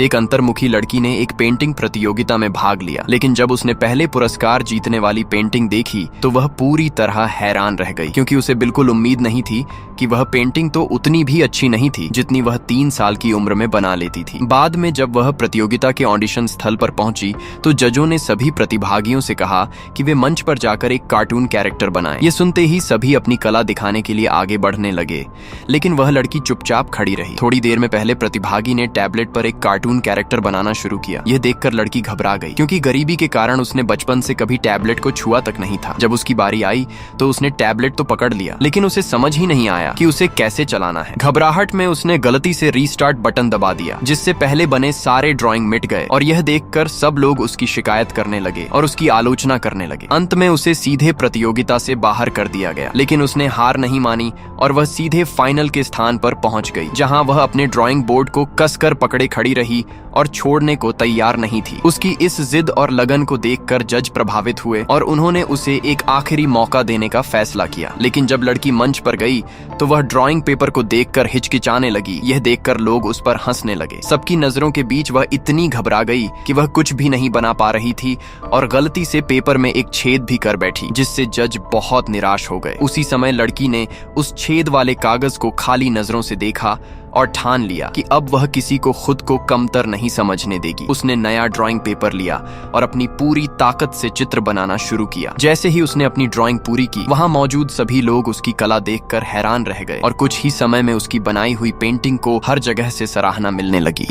एक अंतर्मुखी लड़की ने एक पेंटिंग प्रतियोगिता में भाग लिया, लेकिन जब उसने पहले पुरस्कार जीतने वाली पेंटिंग देखी तो वह पूरी तरह हैरान रह गई, क्योंकि उसे बिल्कुल उम्मीद नहीं थी कि वह पेंटिंग तो उतनी भी अच्छी नहीं थी जितनी वह 3 साल की उम्र में बना लेती थी। बाद में जब वह प्रतियोगिता के ऑडिशन स्थल पर पहुंची तो जजों ने सभी प्रतिभागियों से कहा कि वे मंच पर जाकर एक कार्टून कैरेक्टर बनाएं। ये सुनते ही सभी अपनी कला दिखाने के लिए आगे बढ़ने लगे, लेकिन वह लड़की चुपचाप खड़ी रही। थोड़ी देर में पहले प्रतिभागी ने टैबलेट पर एक कार्टून कैरेक्टर बनाना शुरू किया। यह देखकर लड़की घबरा गई, क्योंकि गरीबी के कारण उसने बचपन से कभी टैबलेट को छुआ तक नहीं था। जब उसकी बारी आई तो उसने टैबलेट तो पकड़ लिया, लेकिन उसे समझ ही नहीं आया कि उसे कैसे चलाना है। घबराहट में उसने गलती से रीस्टार्ट बटन दबा दिया, जिससे पहले बने सारे ड्राइंग मिट गए और यह देखकर सब लोग उसकी शिकायत करने लगे और उसकी आलोचना करने लगे। अंत में उसे सीधे प्रतियोगिता से बाहर कर दिया गया, लेकिन उसने हार नहीं मानी और वह सीधे फाइनल के स्थान पर पहुंच गई, जहां वह अपने ड्राइंग बोर्ड को कसकर पकड़े खड़ी रही और छोड़ने को तैयार नहीं थी। उसकी इस जिद और लगन को देखकर जज प्रभावित हुए और उन्होंने उसे एक आखिरी मौका देने का फैसला किया। लेकिन जब लड़की मंच पर गई तो वह ड्राइंग पेपर को देखकर हिचकिचाने लगी। यह देखकर लोग उस पर हंसने लगे। सबकी नजरों के बीच वह इतनी घबरा गई कि वह कुछ भी नहीं बना पा रही थी और गलती से पेपर में एक छेद भी कर बैठी, जिससे जज बहुत निराश हो गए। उसी समय लड़की ने उस छेद वाले कागज को खाली नजरों से देखा और ठान लिया कि अब वह किसी को खुद को कमतर नहीं समझने देगी। उसने नया ड्राइंग पेपर लिया और अपनी पूरी ताकत से चित्र बनाना शुरू किया। जैसे ही उसने अपनी ड्राइंग पूरी की, वहां मौजूद सभी लोग उसकी कला देखकर हैरान रह गए और कुछ ही समय में उसकी बनाई हुई पेंटिंग को हर जगह से सराहना मिलने लगी।